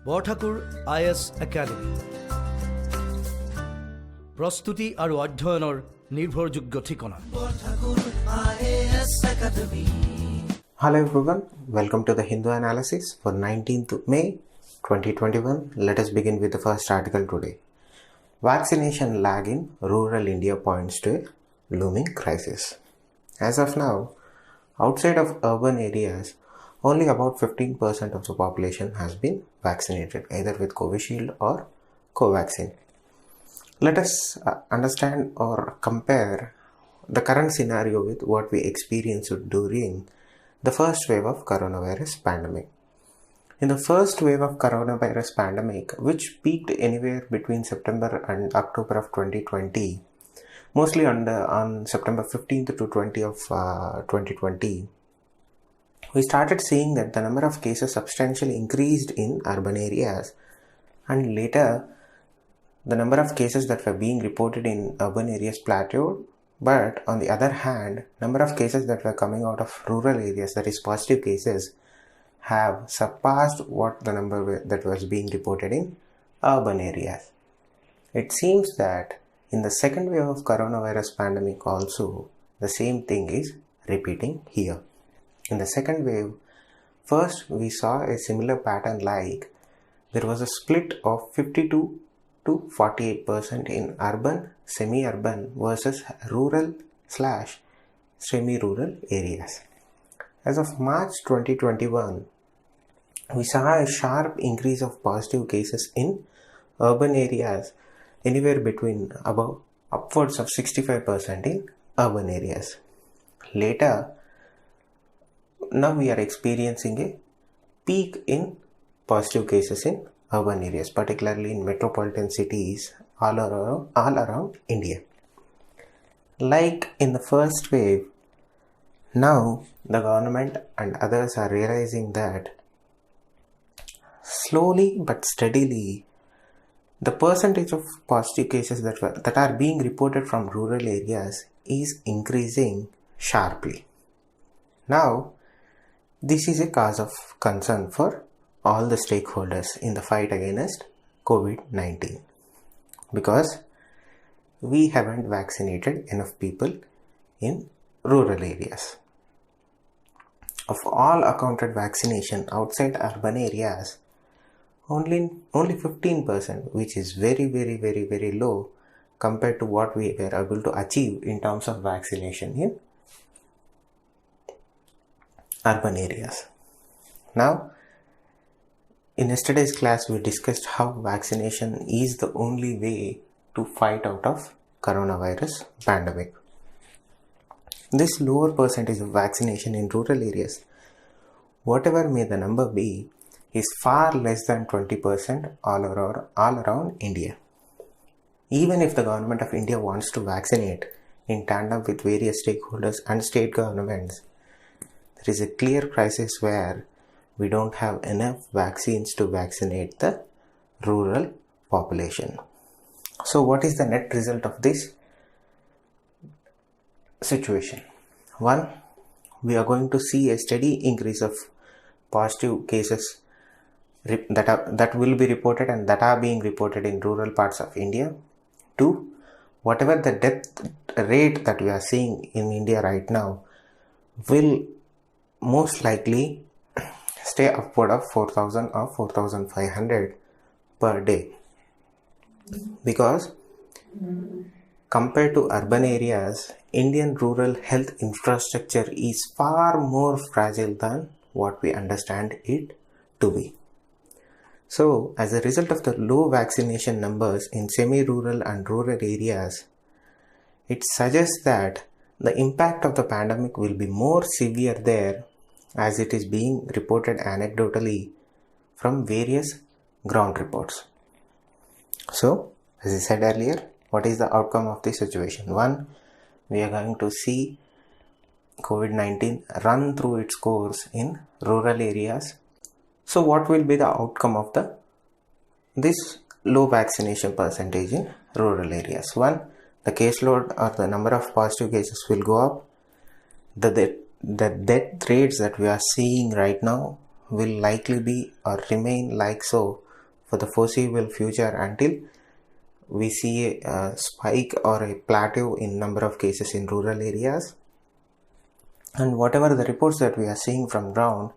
Borthakur IS academy প্ৰস্তুতি আৰু অধ্যয়নৰ নিৰ্ভৰযোগ্য ঠিকনা। Hello everyone, welcome to the Hindu analysis for 19th May 2021. Let us begin with the first article today. Vaccination lag in rural India points to a looming crisis. As of now, outside of urban areas, only about 15% of the population has been vaccinated, either with Covishield or Covaxin. Let us understand or compare the current scenario with what we experienced during the first wave of coronavirus pandemic. In the first wave of coronavirus pandemic, which peaked anywhere between September and October of 2020, mostly on September 15th to 20th of 2020, we started seeing that the number of cases substantially increased in urban areas, and later the number of cases that were being reported in urban areas plateaued. But on the other hand, number of cases that were coming out of rural areas, that is positive cases, have surpassed what the number that was being reported in urban areas. It seems that in the second wave of coronavirus pandemic also, the same thing is repeating here. In the second wave, first we saw a similar pattern, like there was a split of 52 to 48% in urban, semi-urban versus rural/semi-rural areas. As of March 2021, we saw a sharp increase of positive cases in urban areas, anywhere between about upwards of 65% in urban areas. Later, now we are experiencing a peak in positive cases in urban areas, particularly in metropolitan cities all around India. Like in the first wave, now the government and others are realizing that slowly but steadily the percentage of positive cases that are being reported from rural areas is increasing sharply. Now, this is a cause of concern for all the stakeholders in the fight against COVID-19, because we haven't vaccinated enough people in rural areas. Of all accounted vaccination outside urban areas, only 15%, which is very low compared to what we were able to achieve in terms of vaccination in urban areas. Now, in yesterday's class, we discussed how vaccination is the only way to fight out of coronavirus pandemic. This lower percentage of vaccination in rural areas, whatever may the number be, is far less than 20% all around India. Even if the government of India wants to vaccinate in tandem with various stakeholders and state governments, there is a clear crisis where we don't have enough vaccines to vaccinate the rural population. So what is the net result of this situation? One, we are going to see a steady increase of positive cases that will be reported and that are being reported in rural parts of India. Two, whatever the death rate that we are seeing in India right now will most likely stay upward of 4,000 or 4,500 per day, because compared to urban areas, Indian rural health infrastructure is far more fragile than what we understand it to be. So, as a result of the low vaccination numbers in semi-rural and rural areas, it suggests that the impact of the pandemic will be more severe there, as it is being reported anecdotally from various ground reports. So, as I said earlier, what is the outcome of this situation? One, we are going to see COVID-19 run through its course in rural areas. So, what will be the outcome of this low vaccination percentage in rural areas? One, the caseload or the number of positive cases will go up. The death rates that we are seeing right now will likely be or remain like so for the foreseeable future until we see a spike or a plateau in number of cases in rural areas. And whatever the reports that we are seeing from ground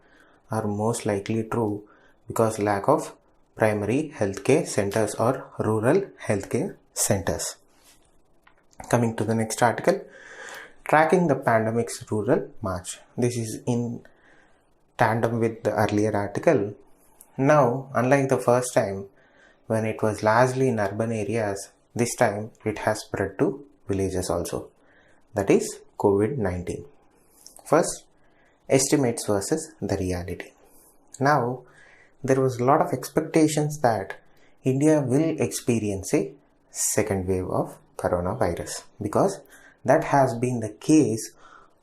are most likely true because lack of primary healthcare centers or rural healthcare centers. Coming to the next article, tracking the pandemic's rural march. This is in tandem with the earlier article. Now, unlike the first time when it was largely in urban areas, this time it has spread to villages also. That is COVID-19. First, estimates versus the reality. Now, there was a lot of expectations that India will experience a second wave of coronavirus because that has been the case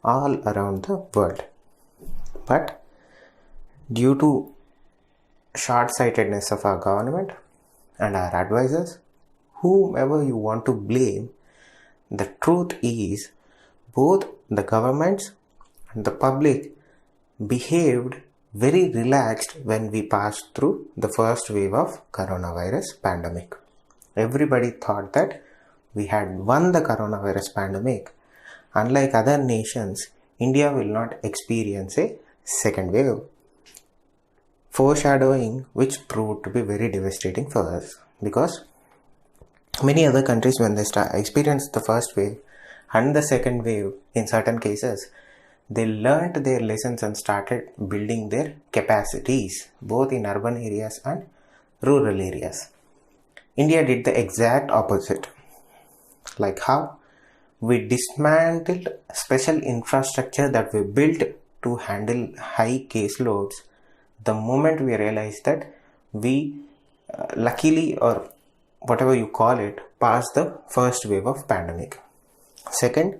all around the world. But due to short-sightedness of our government and our advisors, whomever you want to blame, the truth is both the governments and the public behaved very relaxed when we passed through the first wave of coronavirus pandemic. Everybody thought that we had won the coronavirus pandemic. Unlike other nations, India will not experience a second wave. Foreshadowing which proved to be very devastating for us because many other countries, when they experienced the first wave and the second wave, in certain cases, they learnt their lessons and started building their capacities both in urban areas and rural areas. India did the exact opposite. Like how? We dismantled special infrastructure that we built to handle high caseloads the moment we realized that we luckily, or whatever you call it, passed the first wave of pandemic. Second,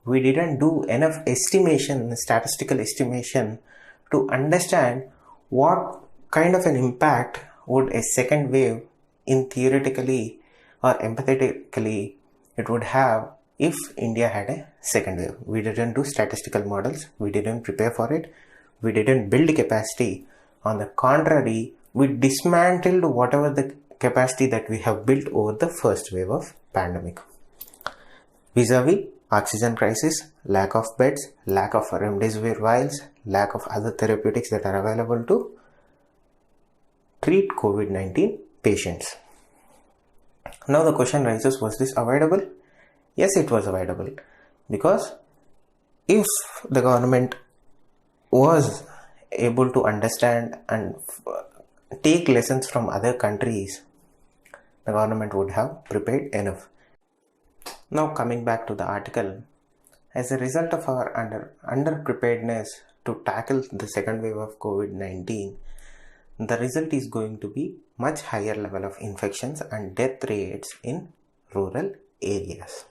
we didn't do enough statistical estimation to understand what kind of an impact would a second wave in theoretically or empathetically it would have if India had a second wave. We didn't do statistical models, we didn't prepare for it, we didn't build capacity. On the contrary, we dismantled whatever the capacity that we have built over the first wave of pandemic. Vis-a-vis oxygen crisis, lack of beds, lack of remdesivir vials, lack of other therapeutics that are available to treat COVID-19 patients. Now the question rises, was this avoidable? Yes, it was avoidable because if the government was able to understand and take lessons from other countries, the government would have prepared enough. Now coming back to the article, as a result of our underpreparedness to tackle the second wave of COVID-19, the result is going to be much higher level of infections and death rates in rural areas.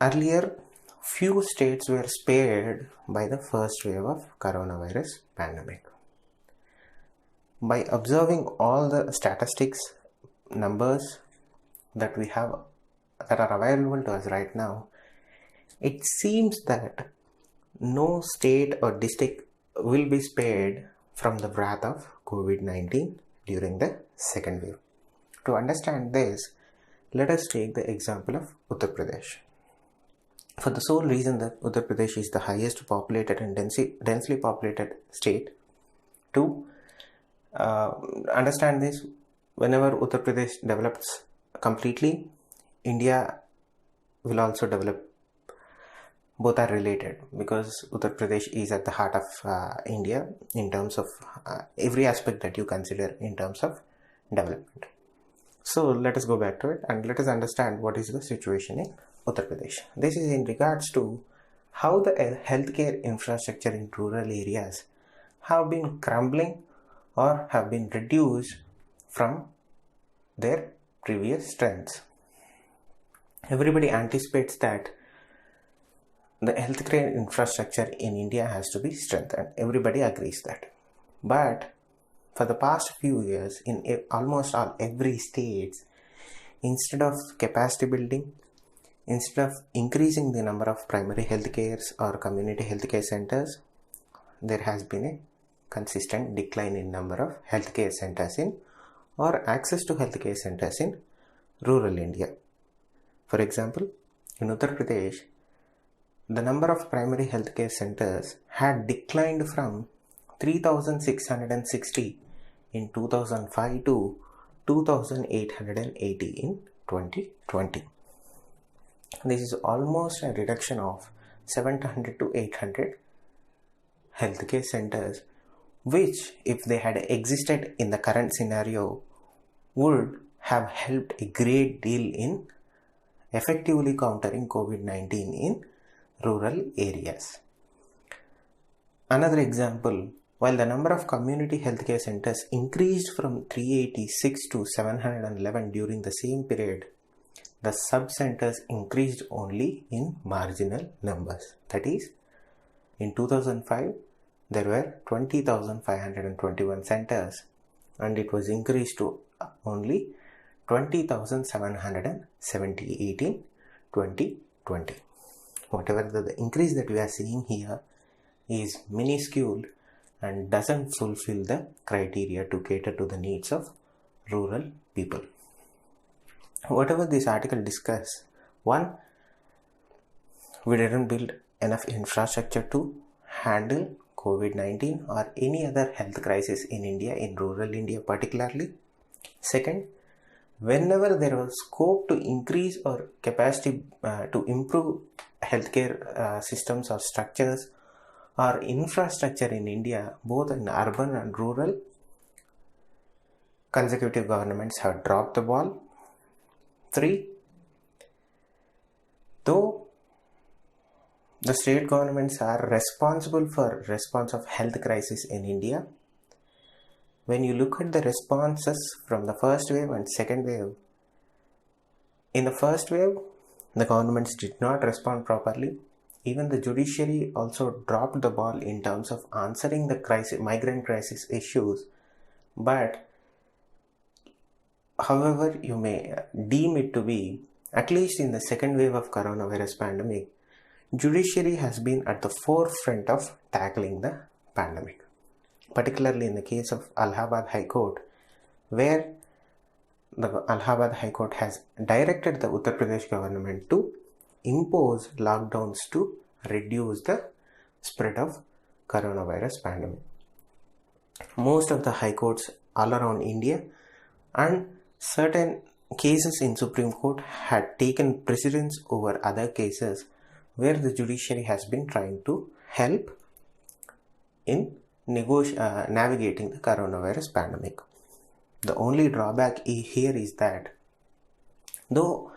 Earlier, few states were spared by the first wave of coronavirus pandemic. By observing all the statistics, numbers that we have that are available to us right now, it seems that no state or district will be spared from the wrath of COVID-19 during the second wave. To understand this, let us take the example of Uttar Pradesh. For the sole reason that Uttar Pradesh is the highest populated and densely populated state, to understand this, whenever Uttar Pradesh develops completely, India will also develop. Both are related because Uttar Pradesh is at the heart of India in terms of every aspect that you consider in terms of development. So let us go back to it and let us understand what is the situation in Uttar Pradesh. This is in regards to how the healthcare infrastructure in rural areas have been crumbling or have been reduced from their previous strengths. Everybody anticipates that the healthcare infrastructure in India has to be strengthened. Everybody agrees that. But for the past few years, in almost every state, instead of capacity building, instead of increasing the number of primary health cares or community healthcare centers, there has been a consistent decline in number of healthcare centers in or access to healthcare centers in rural India. For example, in Uttar Pradesh, the number of primary healthcare centers had declined from 3,660 in 2005 to 2,880 in 2020. This is almost a reduction of 700 to 800 healthcare centers, which, if they had existed in the current scenario, would have helped a great deal in effectively countering COVID-19 in rural areas. Another example, while the number of community healthcare centers increased from 386 to 711 during the same period, the sub-centers increased only in marginal numbers. That is, in 2005, there were 20,521 centers and it was increased to only 20,778 in 2020. Whatever the increase that we are seeing here is minuscule and doesn't fulfill the criteria to cater to the needs of rural people. Whatever this article discusses, one, we didn't build enough infrastructure to handle COVID-19 or any other health crisis in India, in rural India particularly. Second, whenever there was scope to increase or capacity to improve healthcare systems or structures or infrastructure in India, both in urban and rural, consecutive governments have dropped the ball. 3, though the state governments are responsible for response of health crisis in India, when you look at the responses from the first wave and second wave, in the first wave, the governments did not respond properly. Even the judiciary also dropped the ball in terms of answering the migrant crisis issues. But however you may deem it to be, at least in the second wave of coronavirus pandemic, judiciary has been at the forefront of tackling the pandemic. Particularly in the case of Allahabad High Court, where the Allahabad High Court has directed the Uttar Pradesh government to impose lockdowns to reduce the spread of coronavirus pandemic. Most of the high courts all around India and certain cases in Supreme Court had taken precedence over other cases where the judiciary has been trying to help in navigating the coronavirus pandemic. The only drawback here is that though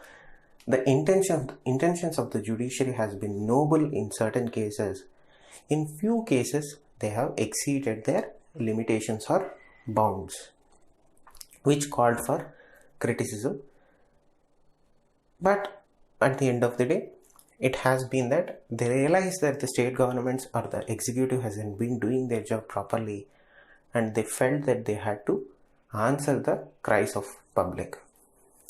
the intentions of the judiciary has been noble in certain cases, in few cases they have exceeded their limitations or bounds, which called for criticism. But at the end of the day, it has been that they realize that the state governments or the executive hasn't been doing their job properly, and they felt that they had to answer the cries of public.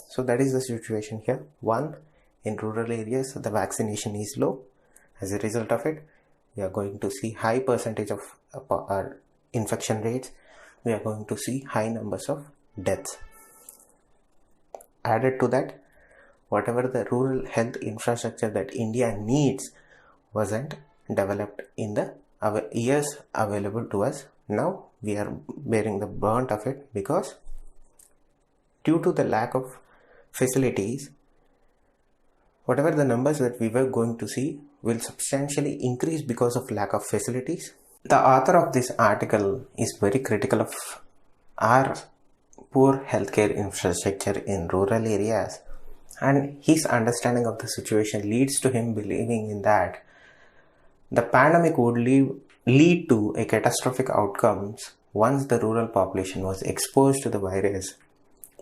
So that is the situation here. 1, in rural areas the vaccination is low. As a result of it, we are going to see high percentage of infection rates. We are going to see high numbers of deaths. Added to that, whatever the rural health infrastructure that India needs wasn't developed in the years available to us. Now we are bearing the brunt of it because due to the lack of facilities, whatever the numbers that we were going to see will substantially increase because of lack of facilities. The author of this article is very critical of our poor healthcare infrastructure in rural areas, and his understanding of the situation leads to him believing in that the pandemic would lead to a catastrophic outcomes once the rural population was exposed to the virus.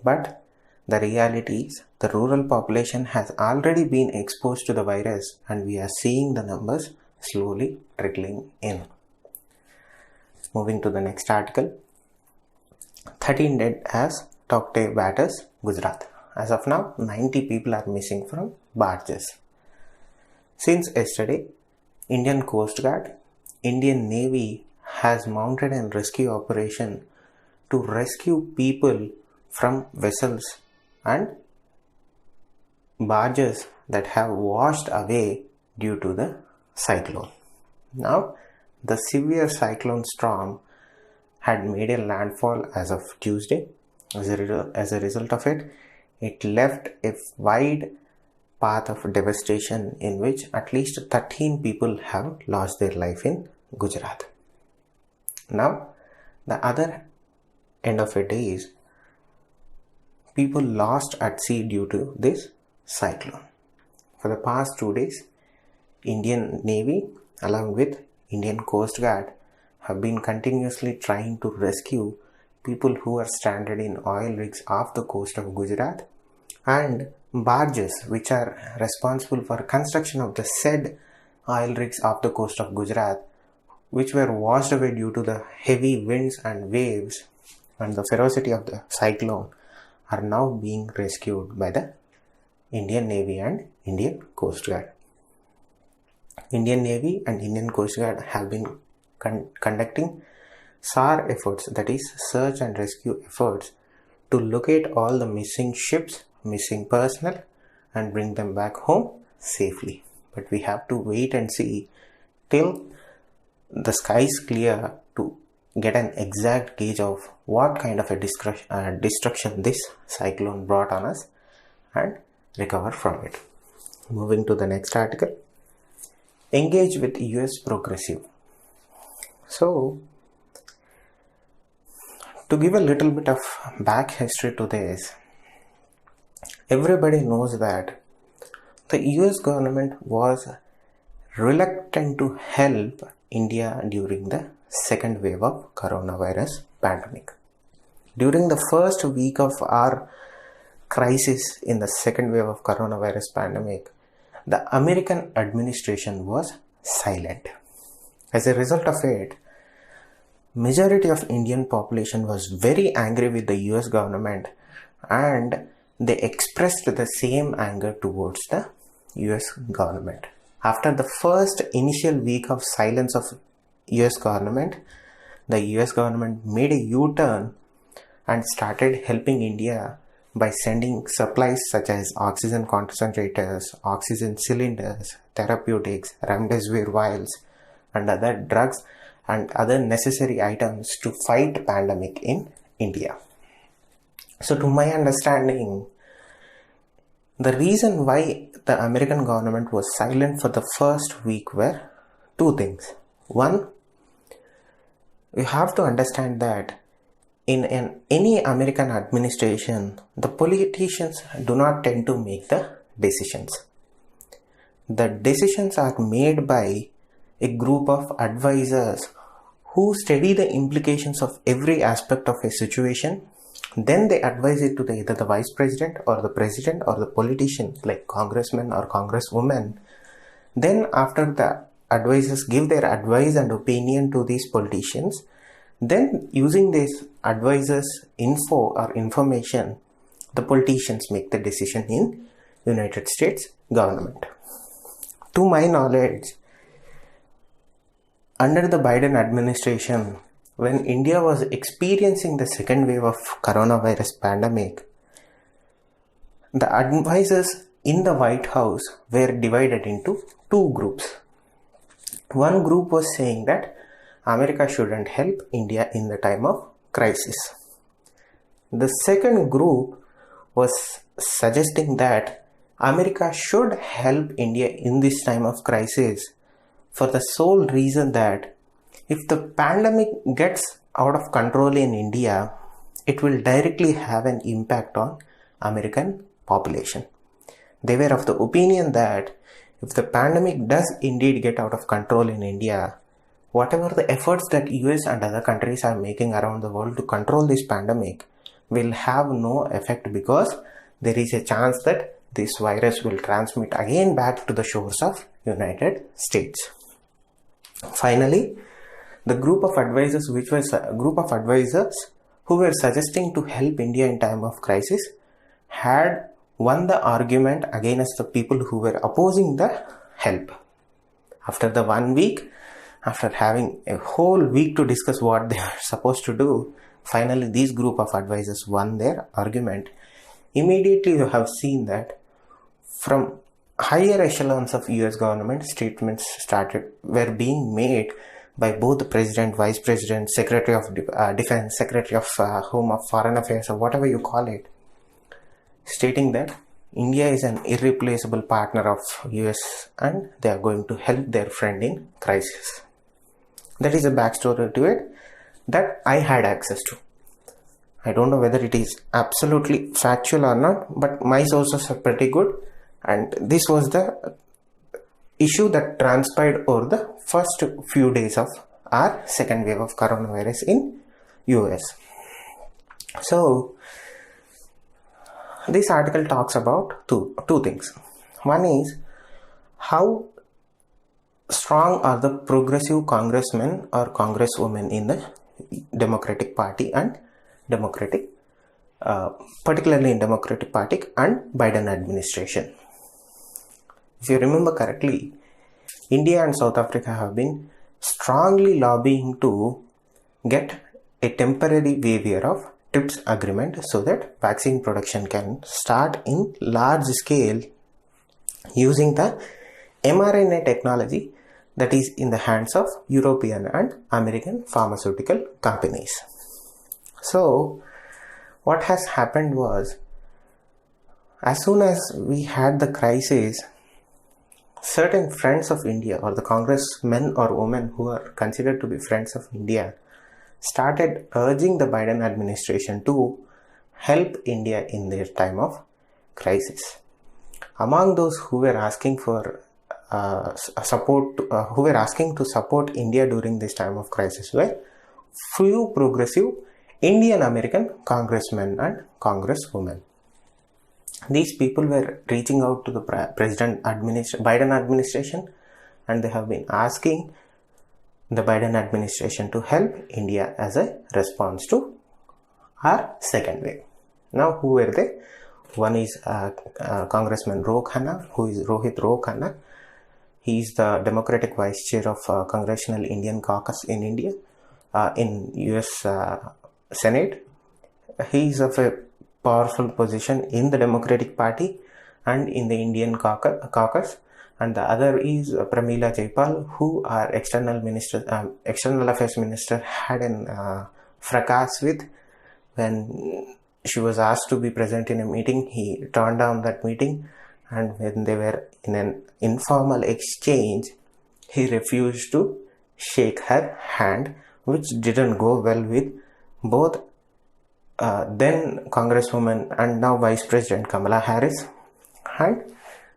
But the reality is the rural population has already been exposed to the virus, and we are seeing the numbers slowly trickling in. Moving to the next article. 13 dead as Taukte batters Gujarat. As of now, 90 people are missing from barges. Since yesterday, Indian Coast Guard, Indian Navy has mounted a rescue operation to rescue people from vessels and barges that have washed away due to the cyclone. Now, the severe cyclone storm had made a landfall as of Tuesday. As a result of it, it left a wide path of devastation in which at least 13 people have lost their life in Gujarat. Now, the other end of it is people lost at sea due to this cyclone. For the past 2 days, Indian Navy along with Indian Coast Guard have been continuously trying to rescue people who are stranded in oil rigs off the coast of Gujarat and barges which are responsible for construction of the said oil rigs off the coast of Gujarat, which were washed away due to the heavy winds and waves and the ferocity of the cyclone, are now being rescued by the Indian Navy and Indian Coast Guard. Indian Navy and Indian Coast Guard have been conducting SAR efforts, that is search and rescue efforts, to locate all the missing ships, missing personnel and bring them back home safely. But we have to wait and see till the skies clear to get an exact gauge of what kind of a destruction this cyclone brought on us and recover from it. Moving to the next article. Engage with US progressive. So, to give a little bit of back history to this, everybody knows that the US government was reluctant to help India during the second wave of coronavirus pandemic. During the first week of our crisis in the second wave of coronavirus pandemic, the American administration was silent. As a result of it, majority of Indian population was very angry with the US government and they expressed the same anger towards the US government. After the first initial week of silence of US government, the US government made a U-turn and started helping India by sending supplies such as oxygen concentrators, oxygen cylinders, therapeutics, remdesivir vials and other drugs and other necessary items to fight pandemic in India. So to my understanding, the reason why the American government was silent for the first week were two things. One, you have to understand that in any American administration, the politicians do not tend to make the decisions. The decisions are made by a group of advisors who study the implications of every aspect of a situation. Then they advise it to either the vice president or the president or the politicians like congressmen or congresswomen. Then after the advisors give their advice and opinion to these politicians, then using these advisors info or information, the politicians make the decision in United States government. To my knowledge, under the Biden administration, when India was experiencing the second wave of coronavirus pandemic, the advisors in the White House were divided into two groups. One group was saying that America shouldn't help India in the time of crisis. The second group was suggesting that America should help India in this time of crisis for the sole reason that if the pandemic gets out of control in India, it will directly have an impact on American population. They were of the opinion that if the pandemic does indeed get out of control in India, whatever the efforts that US and other countries are making around the world to control this pandemic will have no effect because there is a chance that this virus will transmit again back to the shores of United States. Finally, the group of advisors who were suggesting to help India in time of crisis had won the argument against the people who were opposing the help. After the 1 week, after having a whole week to discuss what they are supposed to do, finally this group of advisors won their argument. Immediately you have seen that from higher echelons of US government, statements were being made by both the president, vice president, secretary of defense, secretary of home of foreign affairs, or whatever you call it, stating that India is an irreplaceable partner of US and they are going to help their friend in crisis. That is a backstory to it that I had access to. I don't know whether it is absolutely factual or not, but my sources are pretty good, and this was the issue that transpired over the first few days of our second wave of coronavirus in US. So this article talks about two things. One is how strong are the progressive congressmen or congresswomen in the Democratic Party and particularly in Democratic Party and Biden administration. If you remember correctly, India and South Africa have been strongly lobbying to get a temporary waiver of TRIPS agreement so that vaccine production can start in large scale using the mRNA technology that is in the hands of European and American pharmaceutical companies. So what has happened was, as soon as we had the crisis, certain friends of India, or the congressmen or women who are considered to be friends of India, started urging the Biden administration to help India in their time of crisis. Among those who were asking for who were asking to support India during this time of crisis were few progressive Indian American congressmen and congresswomen. These people were reaching out to the Biden administration, and they have been asking the Biden administration to help India as a response to our second wave. Now, who were they? One is Congressman Ro Khanna, who is Rohit Ro Khanna. He is the Democratic Vice Chair of Congressional Indian Caucus in India, in US Senate. He is of a powerful position in the Democratic Party and in the Indian caucus. And the other is Pramila Jayapal, who our External Affairs Minister had an fracas with when she was asked to be present in a meeting. He turned down that meeting, and when they were in an informal exchange, he refused to shake her hand, which didn't go well with both then Congresswoman and now Vice President Kamala Harris and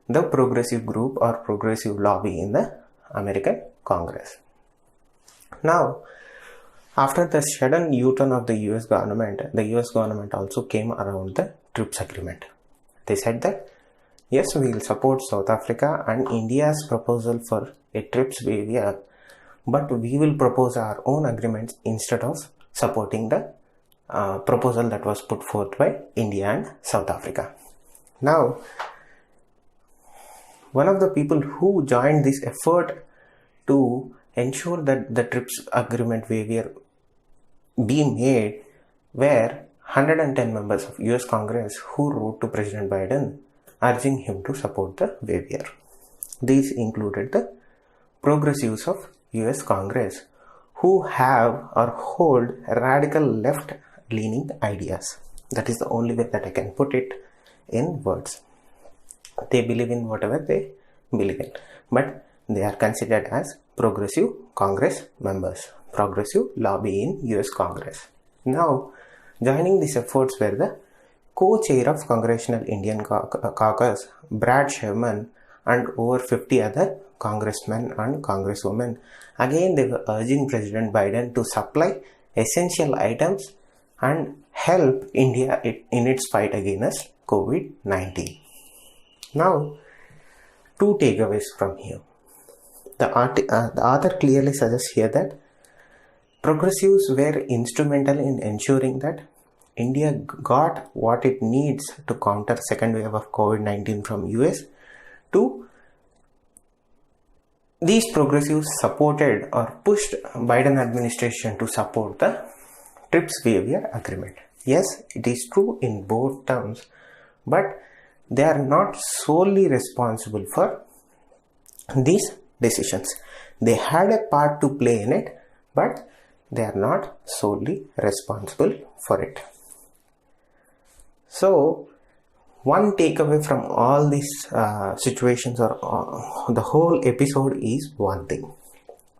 the progressive group or progressive lobby in the American Congress. Now, after the sudden U-turn of the US government also came around the TRIPS agreement. They said that yes, we will support South Africa and India's proposal for a TRIPS waiver, but we will propose our own agreements instead of supporting the proposal that was put forth by India and South Africa. Now, one of the people who joined this effort to ensure that the TRIPS agreement waiver be made were 110 members of US Congress who wrote to President Biden urging him to support the waiver. These included the progressives of US Congress who have or hold radical left-leaning ideas. That is the only way that I can put it in words. They believe in whatever they believe in, but they are considered as progressive Congress members, progressive lobby in US Congress. Now, joining these efforts were the co-chair of Congressional Indian Caucus, Brad Sherman, and over 50 other congressmen and congresswomen. Again, they were urging President Biden to supply essential items and help India in its fight against COVID-19. Now, two takeaways from here. The author clearly suggests here that progressives were instrumental in ensuring that India got what it needs to counter second wave of COVID-19 from US to these progressives supported or pushed Biden administration to support the TRIPS waiver agreement. Yes, it is true in both terms, but they are not solely responsible for these decisions. They had a part to play in it, but they are not solely responsible for it. So, one takeaway from all these situations or the whole episode is one thing.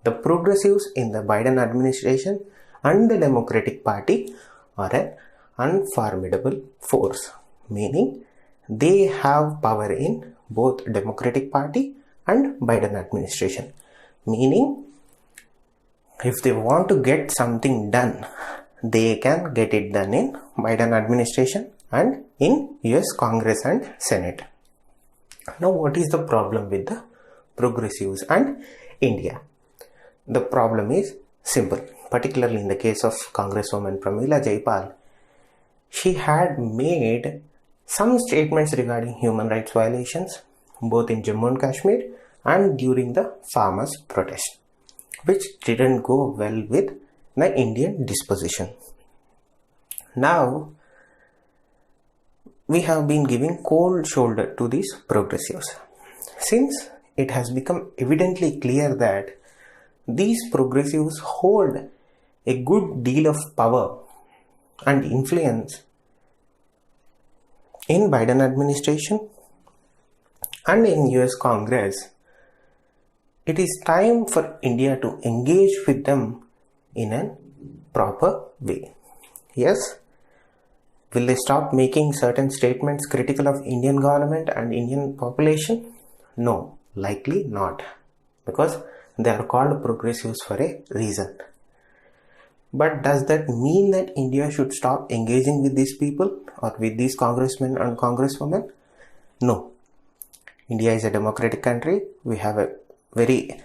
The progressives in the Biden administration and the Democratic Party are an unformidable force, meaning they have power in both Democratic Party and Biden administration. Meaning, if they want to get something done, they can get it done in Biden administration and in US Congress and Senate. Now, what is the problem with the progressives and India? The problem is simple, particularly in the case of Congresswoman Pramila Jayapal. She had made some statements regarding human rights violations both in Jammu and Kashmir and during the farmers' protest, which didn't go well with the Indian disposition. Now, we have been giving cold shoulder to these progressives, since it has become evidently clear that these progressives hold a good deal of power and influence in Biden administration and in US Congress. It is time for India to engage with them in a proper way. Yes, will they stop making certain statements critical of Indian government and Indian population? No, likely not, because they are called progressives for a reason. But does that mean that India should stop engaging with these people or with these congressmen and congresswomen? No. India is a democratic country. We have a very,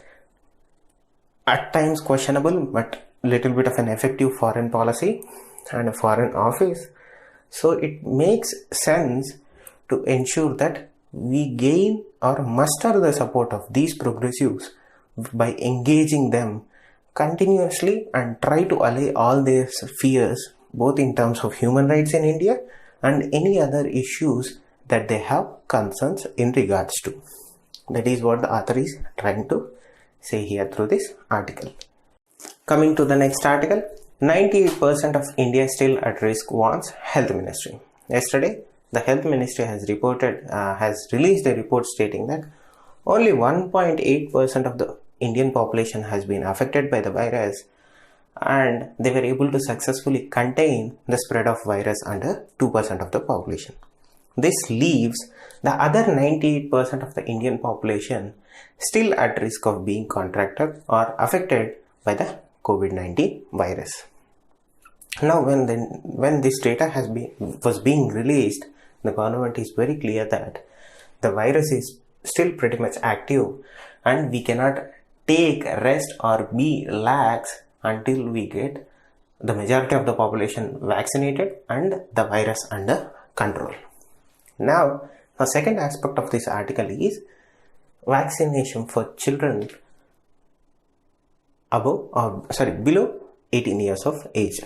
at times questionable, but little bit of an effective foreign policy and a foreign office. So it makes sense to ensure that we gain or muster the support of these progressives by engaging them continuously and try to allay all their fears, both in terms of human rights in India and any other issues that they have concerns in regards to. That is what the author is trying to say here through this article. Coming to the next article, 98% of India still at risk, warns Health Ministry. Yesterday, the Health Ministry has released a report stating that only 1.8% of the Indian population has been affected by the virus, and they were able to successfully contain the spread of virus under 2% of the population. This leaves the other 98% of the Indian population still at risk of being contracted or affected by the COVID-19 virus. Now, when this data was being released, the government is very clear that the virus is still pretty much active, and we cannot take rest or be lax until we get the majority of the population vaccinated and the virus under control. Now, the second aspect of this article is vaccination for children below 18 years of age.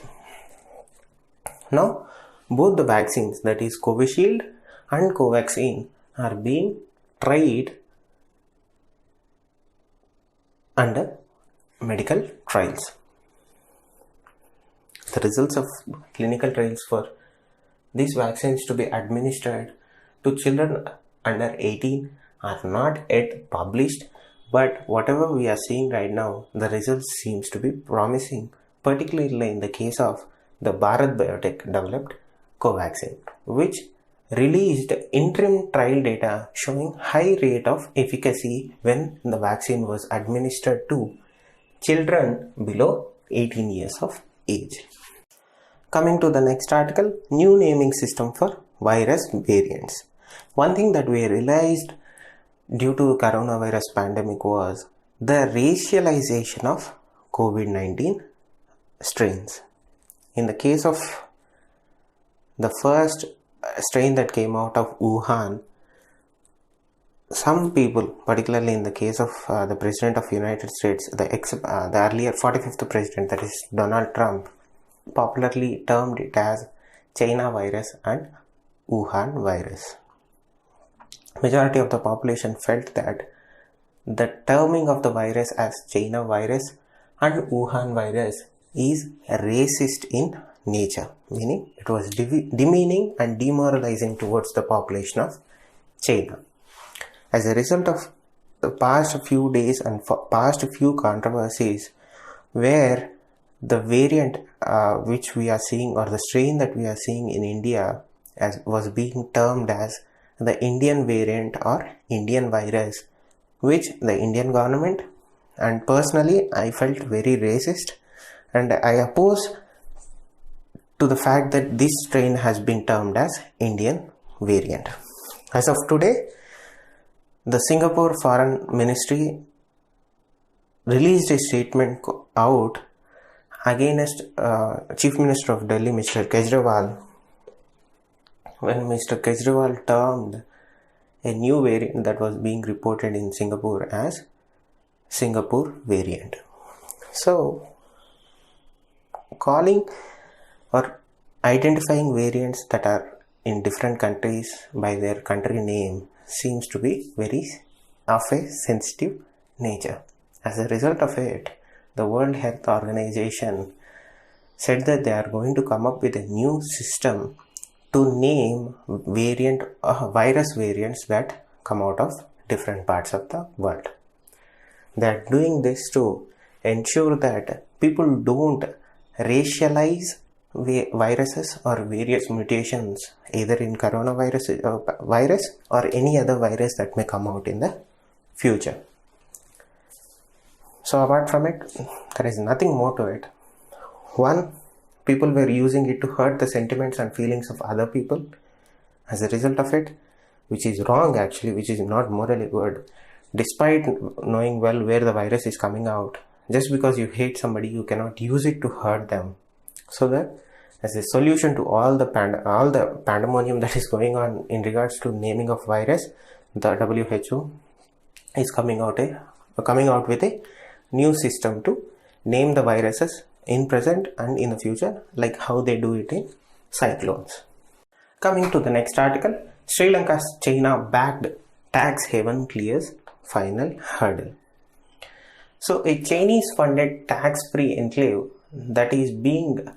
Now, both the vaccines, that is Covishield and Covaxin, are being tried under medical trials. The results of clinical trials for these vaccines to be administered to children under 18 are not yet published, but whatever we are seeing right now, the results seems to be promising, particularly in the case of the Bharat Biotech developed Covaxin, which released interim trial data showing high rate of efficacy when the vaccine was administered to children below 18 years of age. Coming to the next article, new naming system for virus variants. One thing that we realized due to coronavirus pandemic was the racialization of COVID-19 strains. In the case of the first strain that came out of Wuhan, some people, particularly in the case of the President of United States, the earlier 45th president, that is Donald Trump, popularly termed it as China virus and Wuhan virus. Majority of the population felt that the terming of the virus as China virus and Wuhan virus is racist in nature, meaning it was demeaning and demoralizing towards the population of China. As a result of the past few days and past few controversies, where the variant which we are seeing, or the strain that we are seeing in India, was being termed as the Indian variant or Indian virus, which the Indian government and personally I felt very racist, and I oppose to the fact that this strain has been termed as Indian variant. As of today, the Singapore Foreign Ministry released a statement out against Chief Minister of Delhi, Mr. Kejriwal, when Mr. Kejriwal termed a new variant that was being reported in Singapore as Singapore variant. So, calling or identifying variants that are in different countries by their country name seems to be very of a sensitive nature. As a result of it, the World Health Organization said that they are going to come up with a new system to name virus variants that come out of different parts of the world. They are doing this to ensure that people don't racialize viruses or various mutations either in coronavirus virus or any other virus that may come out in the future. So apart from it, there is nothing more to it. One, people were using it to hurt the sentiments and feelings of other people. As a result of it, which is wrong actually, which is not morally good, despite knowing well where the virus is coming out, just because you hate somebody, you cannot use it to hurt them. So that as a solution to all the pandemonium that is going on in regards to naming of virus, the WHO is coming out with a new system to name the viruses in present and in the future, like how they do it in cyclones. Coming to the next article, Sri Lanka's China-backed tax haven clears final hurdle. So a Chinese-funded tax-free enclave that is being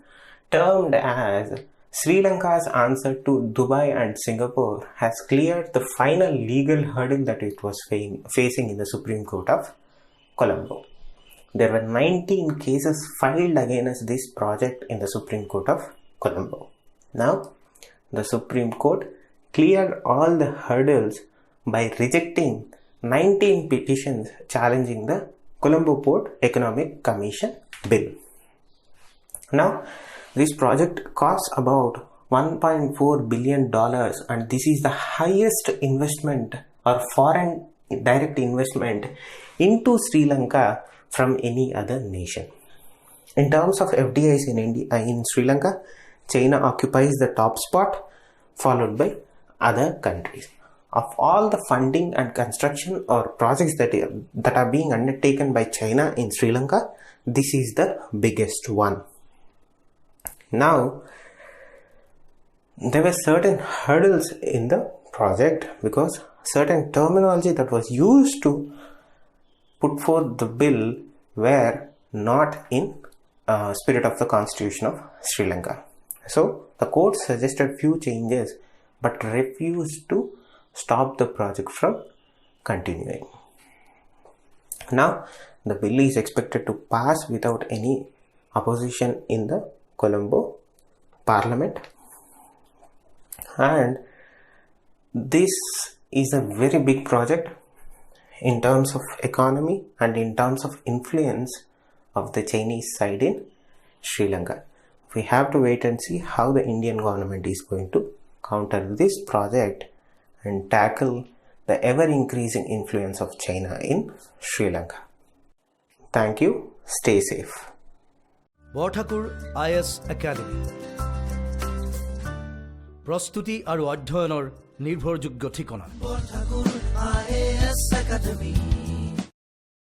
termed as Sri Lanka's answer to Dubai and Singapore has cleared the final legal hurdle that it was facing in the Supreme Court of Colombo. There were 19 cases filed against this project in the Supreme Court of Colombo. Now, the Supreme Court cleared all the hurdles by rejecting 19 petitions challenging the Colombo Port Economic Commission bill. Now, this project costs about $1.4 billion, and this is the highest investment or foreign direct investment into Sri Lanka from any other nation. In terms of FDIs in Sri Lanka, China occupies the top spot, followed by other countries. Of all the funding and construction or projects that are being undertaken by China in Sri Lanka, this is the biggest one. Now, there were certain hurdles in the project because certain terminology that was used to put forth the bill were not in spirit of the Constitution of Sri Lanka. So, the court suggested few changes but refused to stop the project from continuing. Now, the bill is expected to pass without any opposition in the Colombo Parliament, and this is a very big project in terms of economy and in terms of influence of the Chinese side in Sri Lanka. We have to wait and see how the Indian government is going to counter this project and tackle the ever-increasing influence of China in Sri Lanka. Thank you. Stay safe. Borthakur IS academy প্ৰস্তুতি আৰু অধ্যয়নৰ নির্ভরযোগ্য ঠিকানা। ঠাকুর IAS academy.